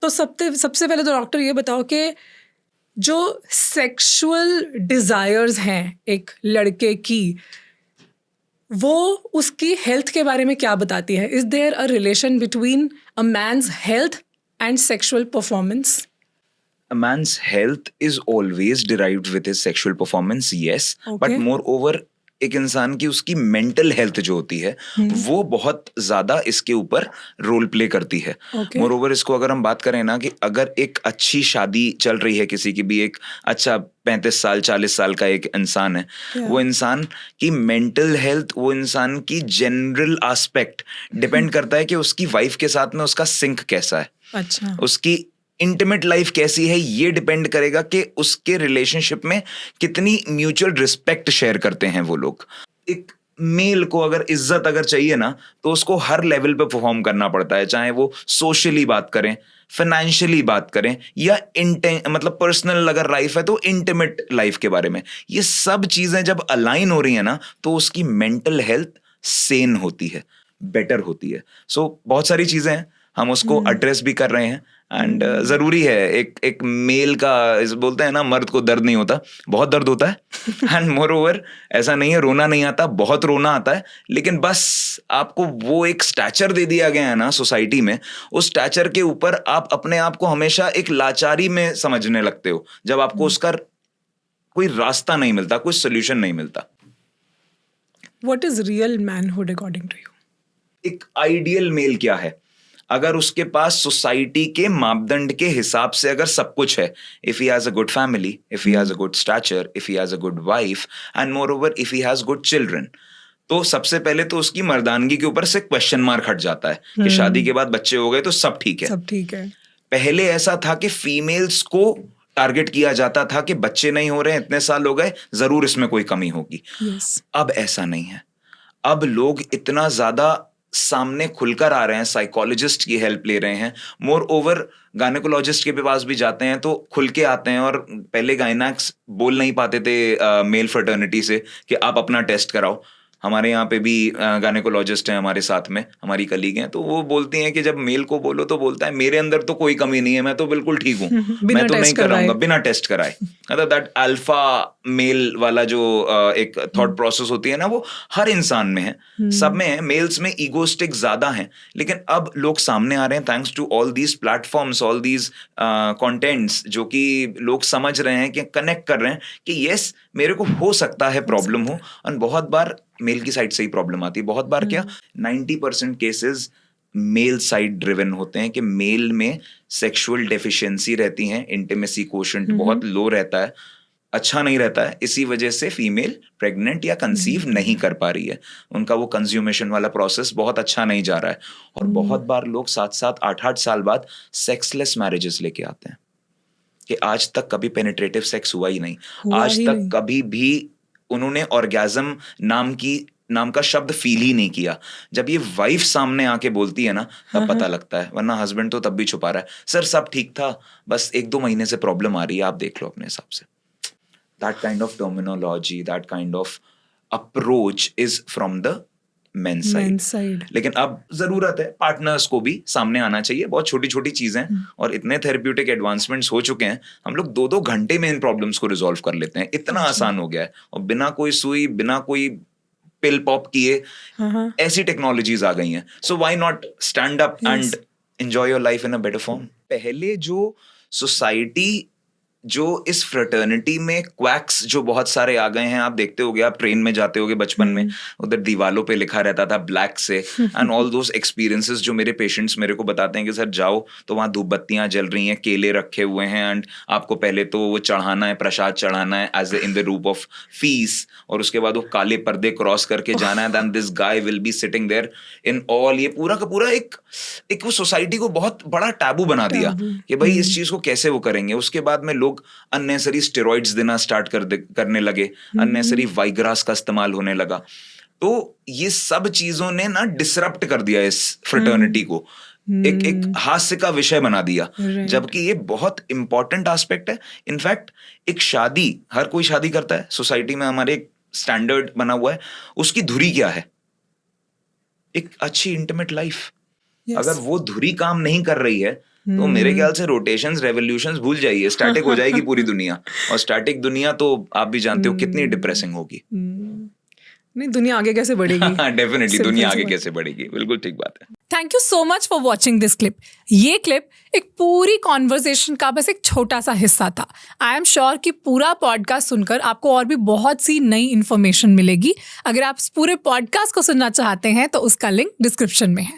तो सबसे पहले तो डॉक्टर ये बताओ कि जो सेक्सुअल डिजायर्स हैं एक लड़के की, वो उसकी हेल्थ के बारे में क्या बताती है? Is there a relation between a man's health and sexual performance? A man's health is always derived with his sexual performance, yes. Okay. But moreover, एक इंसान की उसकी मेंटल हेल्थ जो होती है वो बहुत ज्यादा इसके ऊपर रोल प्ले करती है. Okay. मोर ओवर इसको अगर हम बात करें ना कि अगर एक अच्छी शादी चल रही है किसी की भी, एक अच्छा 35 साल 40 साल का एक इंसान है, वो इंसान की मेंटल हेल्थ, वो इंसान की जनरल एस्पेक्ट डिपेंड करता है कि उसकी वाइफ के साथ में उसका सिंक कैसा है. अच्छा. उसकी इंटीमेट लाइफ कैसी है, ये डिपेंड करेगा कि उसके रिलेशनशिप में कितनी म्यूचुअल रिस्पेक्ट शेयर करते हैं वो लोग. एक मेल को अगर इज्जत अगर चाहिए ना, तो उसको हर लेवल पे परफॉर्म करना पड़ता है, चाहे वो सोशली बात करें, फाइनेंशियली बात करें, या मतलब पर्सनल अगर लाइफ है तो इंटीमेट लाइफ के बारे में. ये सब चीजें जब अलाइन हो रही है ना, तो उसकी मेंटल हेल्थ सेन होती है, बेटर होती है. सो बहुत सारी चीजें हैं, हम उसको एड्रेस भी कर रहे हैं. एंड जरूरी है, एक मेल का बोलते हैं ना, मर्द को दर्द नहीं होता, बहुत दर्द होता है. एंड मोर ओवर ऐसा नहीं है रोना नहीं आता, बहुत रोना आता है. लेकिन बस आपको वो एक स्टैचर दे दिया गया है ना सोसाइटी में, उस स्टैचर के ऊपर आप अपने आप को हमेशा एक लाचारी में समझने लगते हो, जब आपको उसका कोई रास्ता नहीं मिलता, कोई सोल्यूशन नहीं मिलता. What is real manhood according to you? एक आइडियल मेल क्या है? अगर उसके पास सोसाइटी के मापदंड के हिसाब से अगर सब कुछ है, if he has a good family, if he has a good stature, if he has a good wife, and more over if he has good children, तो सबसे पहले तो उसकी मर्दानगी के ऊपर से क्वेश्चन मार्क हट जाता है कि शादी के बाद बच्चे हो गए तो सब ठीक है. सब ठीक है. पहले ऐसा था कि फीमेल्स को टारगेट किया जाता था कि बच्चे नहीं हो रहे हैं, इतने साल हो गए, जरूर इसमें कोई कमी होगी. अब ऐसा नहीं है. अब लोग इतना ज्यादा सामने खुलकर आ रहे हैं, साइकोलॉजिस्ट की हेल्प ले रहे हैं, मोर ओवर गायनेकोलॉजिस्ट के पास भी जाते हैं तो खुल के आते हैं. और पहले गायनेक्स बोल नहीं पाते थे मेल फ्रेटर्निटी से कि आप अपना टेस्ट कराओ. हमारे यहाँ पे भी गायनेकोलॉजिस्ट हैं हमारे साथ में, हमारी कलीग हैं, तो वो बोलती हैं कि जब मेल को बोलो तो बोलता है मेरे अंदर तो कोई कमी नहीं है, मैं तो बिल्कुल ठीक हूँ, मैं तो नहीं कराऊंगा बिना टेस्ट कराए. मतलब दैट अल्फा मेल वाला जो एक थॉट प्रोसेस होती है ना, वो हर इंसान में है, सब में है. मेल्स में ईगोस्टिक ज्यादा है. लेकिन अब लोग सामने आ रहे हैं thanks to all these platforms, all these contents, जो कि लोग समझ रहे हैं कि कनेक्ट कर रहे हैं कि यस मेरे को हो सकता है प्रॉब्लम हो. और बहुत बार मेल की साइड से ही प्रॉब्लम आती है. बहुत बार क्या 90% केसेस मेल साइड ड्रिवन होते हैं कि मेल में सेक्सुअल डेफिशिएंसी रहती है, इंटीमेसी कोशेंट बहुत लो रहता है, अच्छा नहीं रहता है. इसी वजह से फीमेल प्रेग्नेंट या कंसीव नहीं कर पा रही है, उनका वो कंज्यूमेशन वाला प्रोसेस बहुत अच्छा नहीं जा रहा है. और बहुत बार लोग 7-7 8-8 साल बाद सेक्सलेस मैरिजेस लेके आते हैं कि आज तक कभी पेनिट्रेटिव सेक्स हुआ ही नहीं, आज तक कभी भी उन्होंने ऑर्गेज्म नाम का शब्द फील ही नहीं किया. जब ये वाइफ सामने आके बोलती है ना, तब पता लगता है, वरना हस्बैंड तो तब भी छुपा रहा है, सर सब ठीक था, बस 1-2 महीने से प्रॉब्लम आ रही है, आप देख लो अपने हिसाब से. That kind of terminology, that kind of approach is from the men's side. लेकिन अब जरूरत है पार्टनर्स को भी सामने आना चाहिए. बहुत छोटी छोटी चीजें और इतने थेरेप्यूटिक एडवांसमेंट्स हो चुके हैं, हम लोग 2-2 घंटे में इन प्रॉब्लम्स को रिजॉल्व कर लेते हैं. इतना आसान हो गया है, और बिना कोई सुई, बिना कोई पिल पॉप किए ऐसी टेक्नोलॉजीज आ गई हैं. So why not stand up and enjoy your life in a better form. पहले जो सोसाइटी, जो इस फ्रेटर्निटी में क्वैक्स जो बहुत सारे आ गए हैं, आप देखते होगे, आप ट्रेन में जाते होगे बचपन में, उधर दीवालों पे लिखा रहता था ब्लैक से, एंड ऑल दोस एक्सपीरियंसेस जो मेरे पेशेंट्स मेरे को बताते हैं कि सर जाओ तो वहाँ धूप बत्तियां जल रही हैं, केले रखे हुए हैं, एंड आपको पहले तो वो चढ़ाना है, प्रसाद चढ़ाना है एज इन द रूप ऑफ फीस, और उसके बाद वो काले पर्दे क्रॉस करके जाना है, then this guy will be sitting there in all. ये पूरा का पूरा एक वो सोसाइटी को बहुत बड़ा टैबू बना दिया कि भाई इस चीज को कैसे वो करेंगे. उसके बाद में लोग अननेसेसरी स्टेरॉइड्स देना स्टार्ट करने लगे, अननेसेसरी वाइग्रास का इस्तेमाल होने लगा. तो ये सब चीजों ने ना डिसरप्ट कर दिया इस फ्रेटर्निटी को, एक हास्य का विषय बना दिया, जबकि ये बहुत इंपॉर्टेंट एस्पेक्ट है. इनफैक्ट एक शादी, हर कोई शादी करता है, सोसाइटी में हमारे एक स्टैंडर्ड बना हुआ है, उसकी धुरी क्या है? एक अच्छी इंटीमेट लाइफ. अगर वो धुरी काम नहीं कर रही है, तो मेरे ख्याल से रोटेशंस रेवोल्यूशंस भूल जाइए, स्टैटिक हो जाएगी पूरी दुनिया, और स्टैटिक दुनिया तो आप भी जानते हो कितनी डिप्रेसिंग होगी। नहीं, दुनिया आगे कैसे बढ़ेगी? डेफिनेटली Simple दुनिया सी आगे बात। कैसे बढ़ेगी, बिल्कुल ठीक बात है। Thank you so much for watching this clip. ये क्लिप एक पूरी कॉन्वर्सेशन का बस एक छोटा सा हिस्सा था। आई एम श्योर कि पूरा पॉडकास्ट सुनकर आपको और भी बहुत सी नई इन्फॉर्मेशन मिलेगी। अगर आप इस पूरे पॉडकास्ट को सुनना चाहते हैं तो उसका लिंक डिस्क्रिप्शन में है।